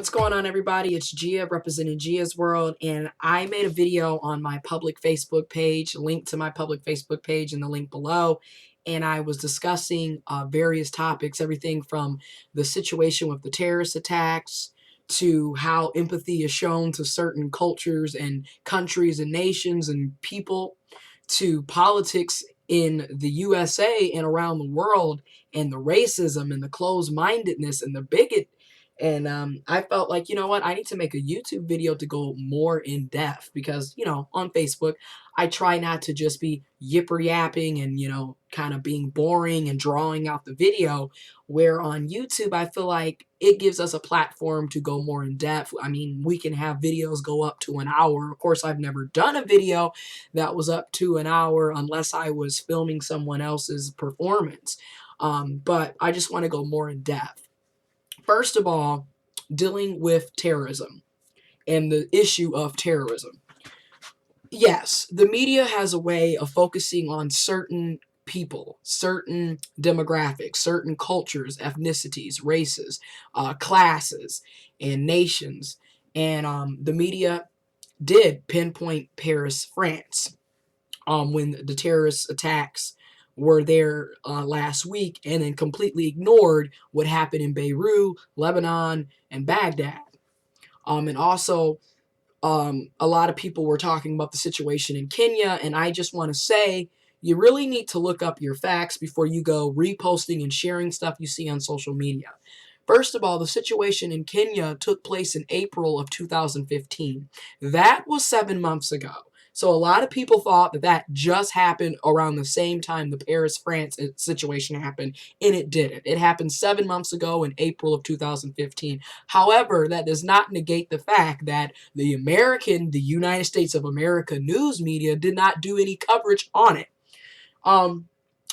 What's going on, everybody? It's Gia representing Gia's World, and I made a video on my public Facebook page, link to my public Facebook page in the link below, and I was discussing various topics, everything from the situation with the terrorist attacks to how empathy is shown to certain cultures and countries and nations and people, to politics in the USA and around the world, and the racism and the closed-mindedness and the bigot. And I felt like, you know what, I need to make a YouTube video to go more in depth because, on Facebook, I try not to just be yipper yapping and, kind of being boring and drawing out the video. Where on YouTube, I feel like it gives us a platform to go more in depth. I mean, we can have videos go up to an hour. Of course, I've never done a video that was up to an hour unless I was filming someone else's performance. But I just want to go more in depth. First of all, dealing with terrorism and the issue of terrorism. Yes, the media has a way of focusing on certain people, certain demographics, certain cultures, ethnicities, races, classes, and nations. And the media did pinpoint Paris, France, when the terrorist attacks were there last week, and then completely ignored what happened in Beirut, Lebanon, and Baghdad. And also, a lot of people were talking about the situation in Kenya, and I just want to say, you really need to look up your facts before you go reposting and sharing stuff you see on social media. First of all, the situation in Kenya took place in April of 2015. That was 7 months ago. So a lot of people thought that that just happened around the same time the Paris, France situation happened, and it didn't. It happened 7 months ago in April of 2015. However, that does not negate the fact that the United States of America news media did not do any coverage on it.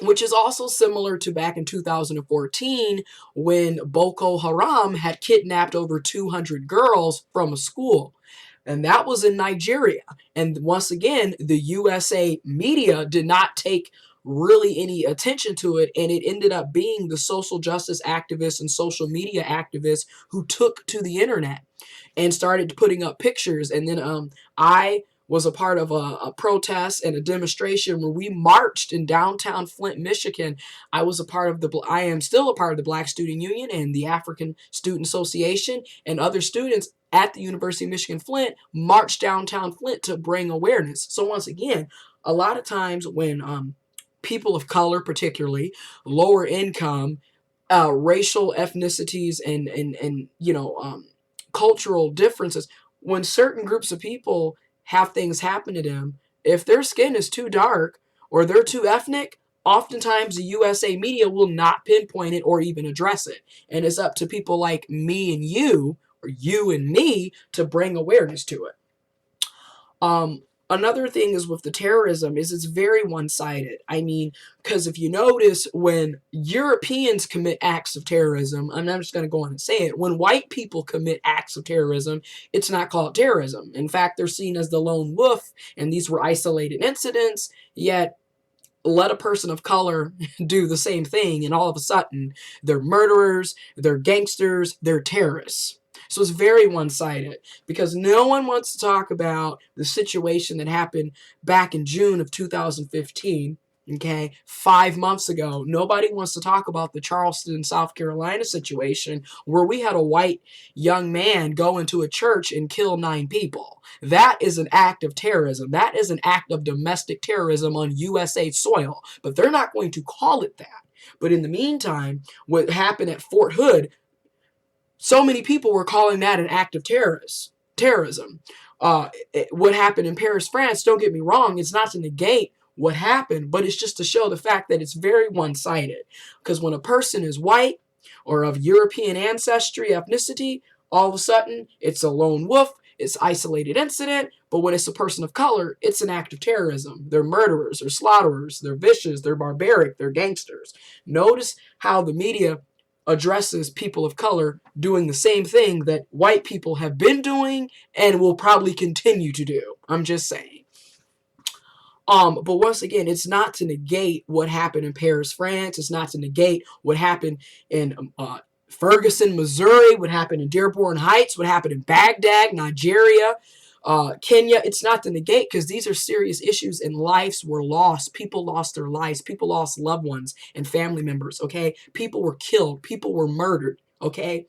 Which is also similar to back in 2014 when Boko Haram had kidnapped over 200 girls from a school. And that was in Nigeria. And once again, the USA media did not take really any attention to it, and it ended up being the social justice activists and social media activists who took to the internet and started putting up pictures. And then I was a part of a protest and a demonstration where we marched in downtown Flint, Michigan. I am still a part of the Black Student Union and the African Student Association, and other students at the University of Michigan Flint marched downtown Flint to bring awareness. So once again, a lot of times when people of color, particularly lower income, racial ethnicities and cultural differences, when certain groups of people have things happen to them, if their skin is too dark or they're too ethnic, oftentimes the USA media will not pinpoint it or even address it. And it's up to people like me and you, or you and me, to bring awareness to it. Another thing is with the terrorism is it's very one-sided. I mean, because if you notice, when Europeans commit acts of terrorism, and I'm just going to go on and say it, when white people commit acts of terrorism, it's not called terrorism. In fact, they're seen as the lone wolf, and these were isolated incidents, yet let a person of color do the same thing, and all of a sudden, they're murderers, they're gangsters, they're terrorists. So it's very one-sided because no one wants to talk about the situation that happened back in June of 2015, okay, 5 months ago. Nobody wants to talk about the Charleston, South Carolina situation where we had a white young man go into a church and kill 9 people. That is an act of terrorism. That is an act of domestic terrorism on USA soil, but they're not going to call it that. But in the meantime, what happened at Fort Hood, so many people were calling that an act of terrorism. What happened in Paris, France, don't get me wrong, it's not to negate what happened, but it's just to show the fact that it's very one-sided. Because when a person is white or of European ancestry, ethnicity, all of a sudden it's a lone wolf, it's isolated incident, but when it's a person of color, it's an act of terrorism. They're murderers, they're slaughterers, they're vicious, they're barbaric, they're gangsters. Notice how the media addresses people of color doing the same thing that white people have been doing and will probably continue to do. I'm just saying. But once again, it's not to negate what happened in Paris, France. It's not to negate what happened in Ferguson, Missouri, what happened in Dearborn Heights, what happened in Baghdad, Nigeria, Kenya. It's not to negate, because these are serious issues, and lives were lost. People lost their lives. People lost loved ones and family members, okay? People were killed. People were murdered, okay?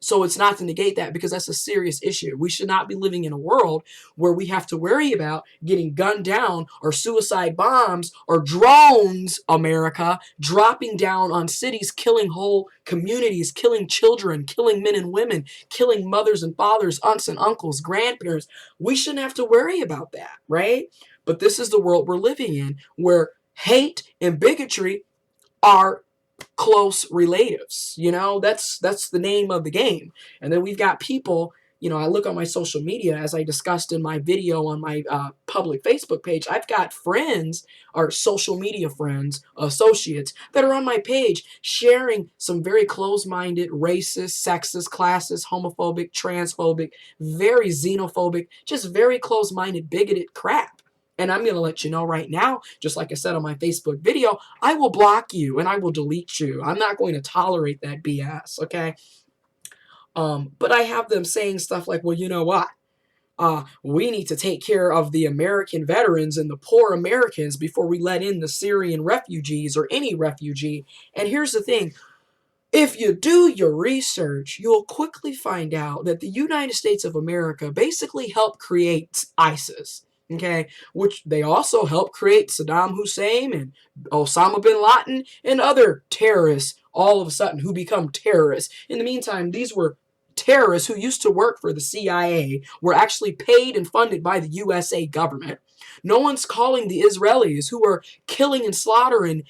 So it's not to negate that, because that's a serious issue. We should not be living in a world where we have to worry about getting gunned down, or suicide bombs or drones, America, dropping down on cities, killing whole communities, killing children, killing men and women, killing mothers and fathers, aunts and uncles, grandparents. We shouldn't have to worry about that, right? But this is the world we're living in, where hate and bigotry are close relatives. That's the name of the game. And then we've got people, I look on my social media, as I discussed in my video on my public Facebook page. I've got friends, or social media friends, associates, that are on my page sharing some very close-minded, racist, sexist, classist, homophobic, transphobic, very xenophobic, just very close-minded, bigoted crap. And I'm going to let you know right now, just like I said on my Facebook video, I will block you and I will delete you. I'm not going to tolerate that BS, okay? But I have them saying stuff like, well, you know what? We need to take care of the American veterans and the poor Americans before we let in the Syrian refugees, or any refugee. And here's the thing. If you do your research, you'll quickly find out that the United States of America basically helped create ISIS. Okay, which they also helped create Saddam Hussein and Osama bin Laden and other terrorists, all of a sudden, who become terrorists. In the meantime, these were terrorists who used to work for the CIA, were actually paid and funded by the USA government. No one's calling the Israelis, who are killing and slaughtering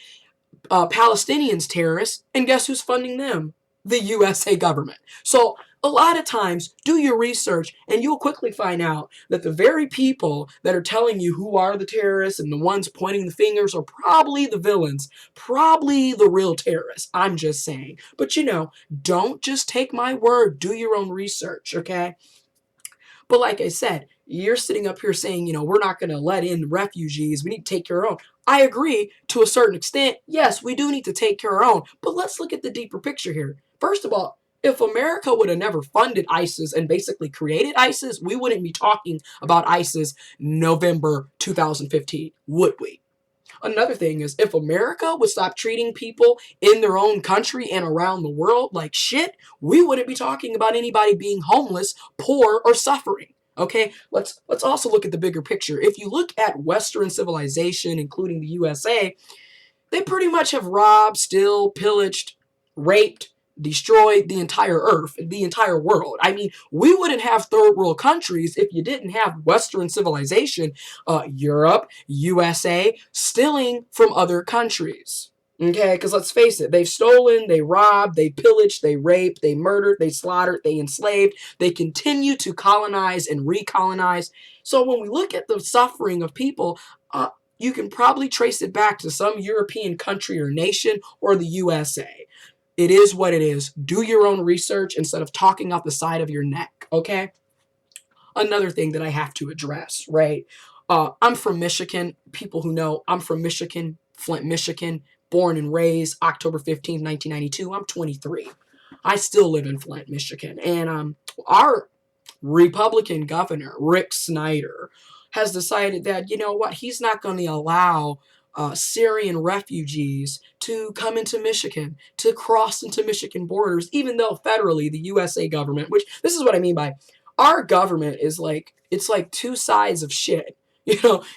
Palestinians, terrorists, and guess who's funding them? The USA government. So a lot of times, do your research, and you'll quickly find out that the very people that are telling you who are the terrorists and the ones pointing the fingers are probably the villains, probably the real terrorists. I'm just saying. But don't just take my word. Do your own research, okay? But like I said, you're sitting up here saying, we're not going to let in refugees. We need to take care of our own. I agree to a certain extent. Yes, we do need to take care of our own. But let's look at the deeper picture here. First of all, if America would have never funded ISIS and basically created ISIS, we wouldn't be talking about ISIS November 2015, would we? Another thing is, if America would stop treating people in their own country and around the world like shit, we wouldn't be talking about anybody being homeless, poor, or suffering. Okay, let's also look at the bigger picture. If you look at Western civilization, including the USA, they pretty much have robbed, still pillaged, raped, destroyed the entire earth, the entire world. I mean, we wouldn't have third world countries if you didn't have Western civilization, Europe, USA, stealing from other countries. Okay, because let's face it, they've stolen, they robbed, they pillaged, they raped, they murdered, they slaughtered, they enslaved, they continue to colonize and recolonize. So when we look at the suffering of people, you can probably trace it back to some European country or nation, or the USA. It is what it is. Do your own research instead of talking out the side of your neck, okay? Another thing that I have to address, right? I'm from Michigan. People who know, I'm from Michigan, Flint, Michigan, born and raised October 15th, 1992. I'm 23. I still live in Flint, Michigan. And our Republican governor, Rick Snyder, has decided that, you know what, he's not going to allow Syrian refugees to come into Michigan, to cross into Michigan borders, even though federally the USA government, which this is what I mean by our government is like, it's like two sides of shit.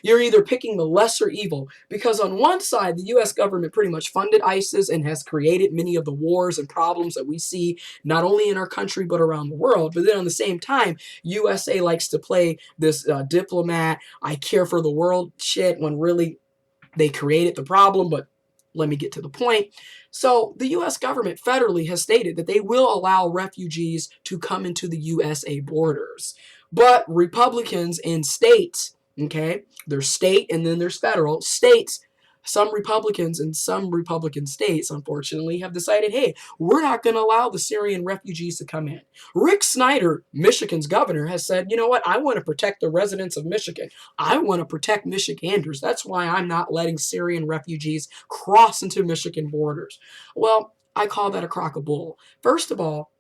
You're either picking the lesser evil, because on one side, the US government pretty much funded ISIS and has created many of the wars and problems that we see not only in our country, but around the world. But then on the same time, USA likes to play this diplomat, I care for the world shit, when really they created the problem. But let me get to the point. So the U.S. government federally has stated that they will allow refugees to come into the USA borders. But Republicans in states, okay, there's state and then there's federal, states, some Republicans in some Republican states, unfortunately, have decided, hey, we're not going to allow the Syrian refugees to come in. Rick Snyder, Michigan's governor, has said, you know what, I want to protect the residents of Michigan. I want to protect Michiganders. That's why I'm not letting Syrian refugees cross into Michigan borders. Well, I call that a crock of bull. First of all,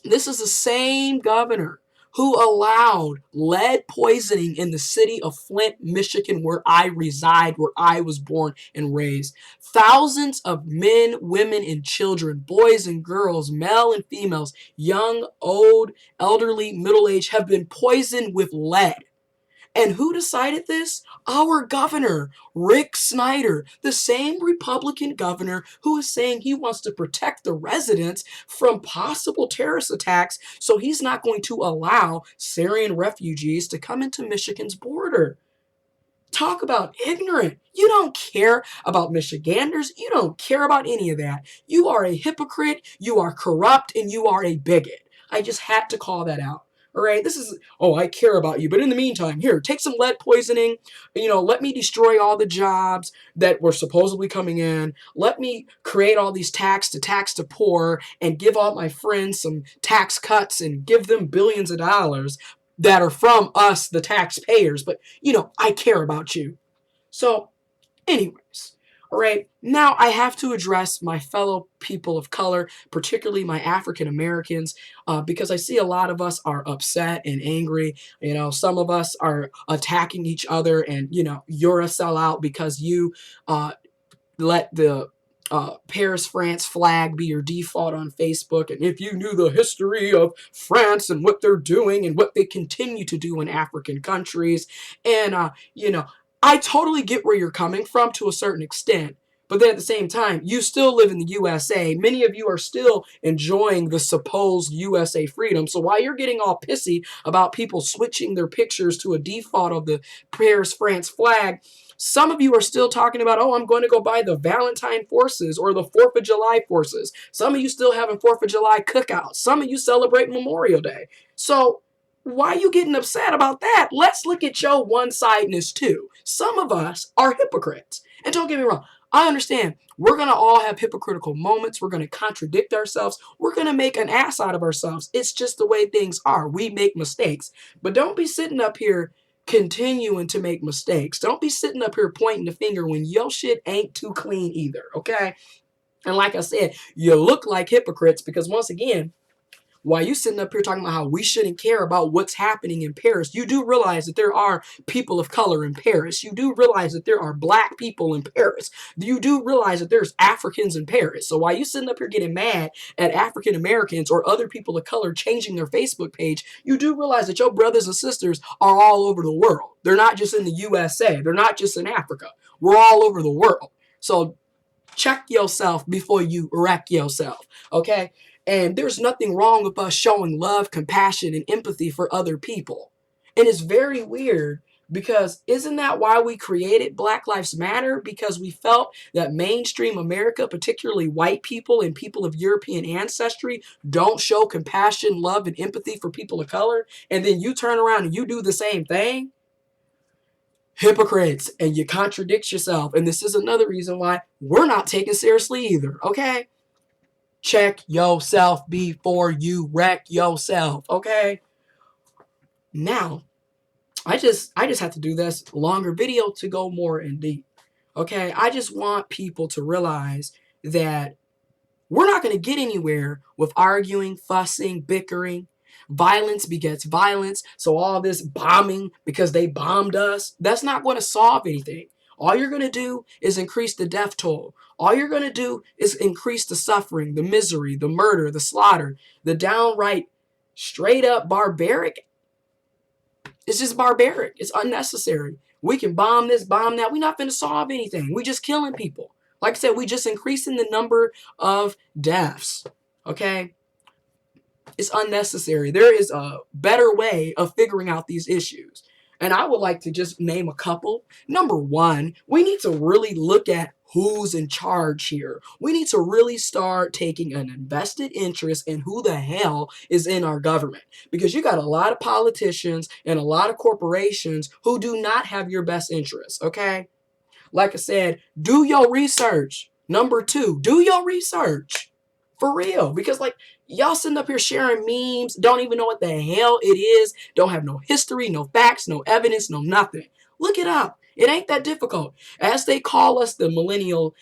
this is the same governor who allowed lead poisoning in the city of Flint, Michigan, where I reside, where I was born and raised. Thousands of men, women, and children, boys and girls, male and females, young, old, elderly, middle-aged, have been poisoned with lead. And who decided this? Our governor, Rick Snyder, the same Republican governor who is saying he wants to protect the residents from possible terrorist attacks, so he's not going to allow Syrian refugees to come into Michigan's border. Talk about ignorant. You don't care about Michiganders. You don't care about any of that. You are a hypocrite, you are corrupt, and you are a bigot. I just had to call that out. All right, this is, oh, I care about you. But in the meantime, here, take some lead poisoning. Let me destroy all the jobs that were supposedly coming in. Let me create all these tax to poor and give all my friends some tax cuts and give them billions of dollars that are from us, the taxpayers. But, I care about you. So, anyways, all right, now I have to address my fellow people of color, particularly my African Americans, because I see a lot of us are upset and angry. Some of us are attacking each other, and, you're a sellout because you let the Paris, France flag be your default on Facebook. And if you knew the history of France and what they're doing and what they continue to do in African countries, and, I totally get where you're coming from to a certain extent. But then at the same time, you still live in the USA. Many of you are still enjoying the supposed USA freedom. So while you're getting all pissy about people switching their pictures to a default of the Paris, France flag, some of you are still talking about, oh, I'm going to go buy the Valentine forces or the 4th of July forces. Some of you still having 4th of July cookouts. Some of you celebrate Memorial Day. So why are you getting upset about that? Let's look at your one-sidedness too. Some of us are hypocrites. And don't get me wrong, I understand we're going to all have hypocritical moments. We're going to contradict ourselves. We're going to make an ass out of ourselves. It's just the way things are. We make mistakes. But don't be sitting up here continuing to make mistakes. Don't be sitting up here pointing the finger when your shit ain't too clean either, okay? And like I said, you look like hypocrites because once again, while you sitting up here talking about how we shouldn't care about what's happening in Paris, you do realize that there are people of color in Paris. You do realize that there are black people in Paris. You do realize that there's Africans in Paris. So while you sitting up here getting mad at African Americans or other people of color changing their Facebook page, you do realize that your brothers and sisters are all over the world. They're not just in the USA. They're not just in Africa. We're all over the world. So check yourself before you wreck yourself, okay? And there's nothing wrong with us showing love, compassion, and empathy for other people. And it's very weird because isn't that why we created Black Lives Matter? Because we felt that mainstream America, particularly white people and people of European ancestry, don't show compassion, love, and empathy for people of color. And then you turn around and you do the same thing. Hypocrites, and you contradict yourself. And this is another reason why we're not taken seriously either, okay? Check yourself before you wreck yourself, okay? Now, I just have to do this longer video to go more in deep, okay? I just want people to realize that we're not going to get anywhere with arguing, fussing, bickering. Violence begets violence. So all this bombing because they bombed us, that's not going to solve anything. All you're going to do is increase the death toll. All you're going to do is increase the suffering, the misery, the murder, the slaughter, the downright straight up barbaric. It's just barbaric. It's unnecessary. We can bomb this, bomb that. We're not going to solve anything. We're just killing people. Like I said, we're just increasing the number of deaths. Okay? It's unnecessary. There is a better way of figuring out these issues. And I would like to just name a couple. Number one, we need to really look at who's in charge here. We need to really start taking an invested interest in who the hell is in our government. Because you got a lot of politicians and a lot of corporations who do not have your best interests, okay? Like I said, do your research. Number two, do your research. For real. Because like, y'all sitting up here sharing memes, don't even know what the hell it is, don't have no history, no facts, no evidence, no nothing. Look it up. It ain't that difficult. As they call us the millennial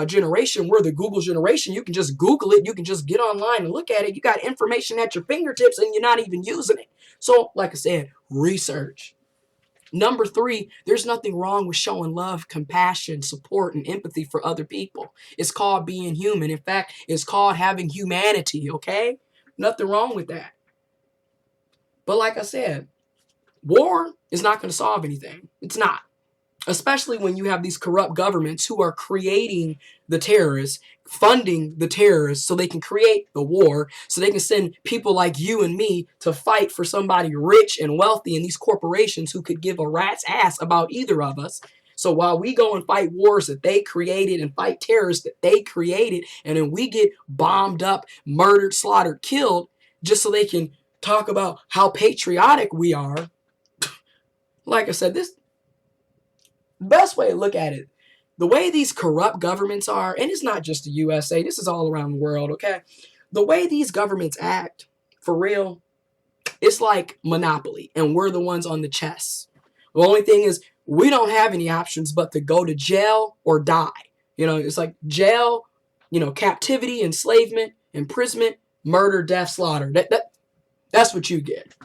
generation, we're the Google generation. You can just Google it. You can just get online and look at it. You got information at your fingertips and you're not even using it. So, like I said, research. Number 3, there's nothing wrong with showing love, compassion, support, and empathy for other people. It's called being human. In fact, it's called having humanity, okay? Nothing wrong with that. But like I said, war is not going to solve anything. It's not. Especially when you have these corrupt governments who are creating the terrorists, funding the terrorists so they can create the war, so they can send people like you and me to fight for somebody rich and wealthy in these corporations who could give a rat's ass about either of us. So while we go and fight wars that they created and fight terrorists that they created, and then we get bombed up, murdered, slaughtered, killed, just so they can talk about how patriotic we are. Like I said, this best way to look at it, the way these corrupt governments are, and it's not just the USA, this is all around the world, okay? The way these governments act, for real, it's like Monopoly, and we're the ones on the chess. The only thing is, we don't have any options but to go to jail or die. You know, it's like jail, you know, captivity, enslavement, imprisonment, murder, death, slaughter. That's what you get,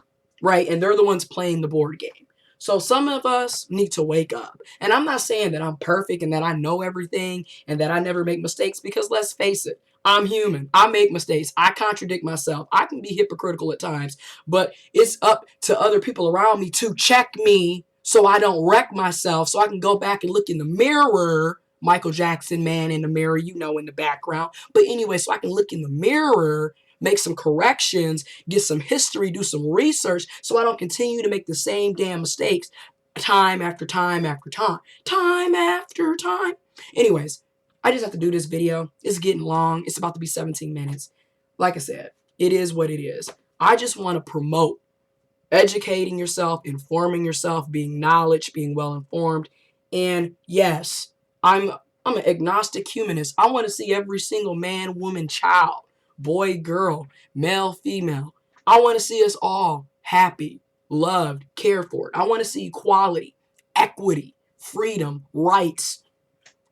right? And they're the ones playing the board game. So some of us need to wake up. And I'm not saying that I'm perfect and that I know everything and that I never make mistakes, because let's face it, I'm human. I make mistakes. I contradict myself. I can be hypocritical at times, but it's up to other people around me to check me so I don't wreck myself, so I can go back and look in the mirror. Michael Jackson, man in the mirror, you know, in the background. But anyway, so I can look in the mirror, make some corrections, get some history, do some research, so I don't continue to make the same damn mistakes time after time after time. Time after time. Anyways, I just have to do this video. It's getting long. It's about to be 17 minutes. Like I said, it is what it is. I just want to promote educating yourself, informing yourself, being knowledge, being well-informed. And yes, I'm an agnostic humanist. I want to see every single man, woman, child, boy, girl, male, female. I want to see us all happy, loved, cared for. I want to see equality, equity, freedom, rights,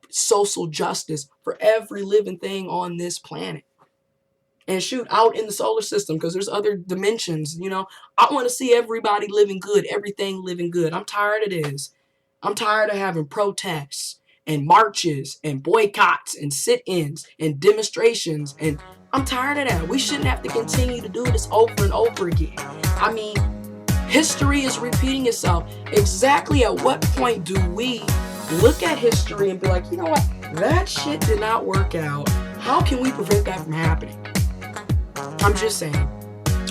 social justice for every living thing on this planet. And shoot, out in the solar system, because there's other dimensions, you know. I want to see everybody living good, everything living good. I'm tired of this. I'm tired of having protests and marches and boycotts and sit-ins and demonstrations, and I'm tired of that. We shouldn't have to continue to do this over and over again. I mean, history is repeating itself. Exactly at what point do we look at history and be like, you know what, that shit did not work out. How can we prevent that from happening? I'm just saying.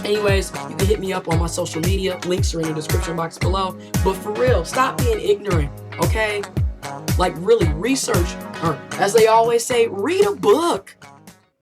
Anyways, you can hit me up on my social media. Links are in the description box below. But for real, stop being ignorant, okay? Like, really research, or as they always say, read a book.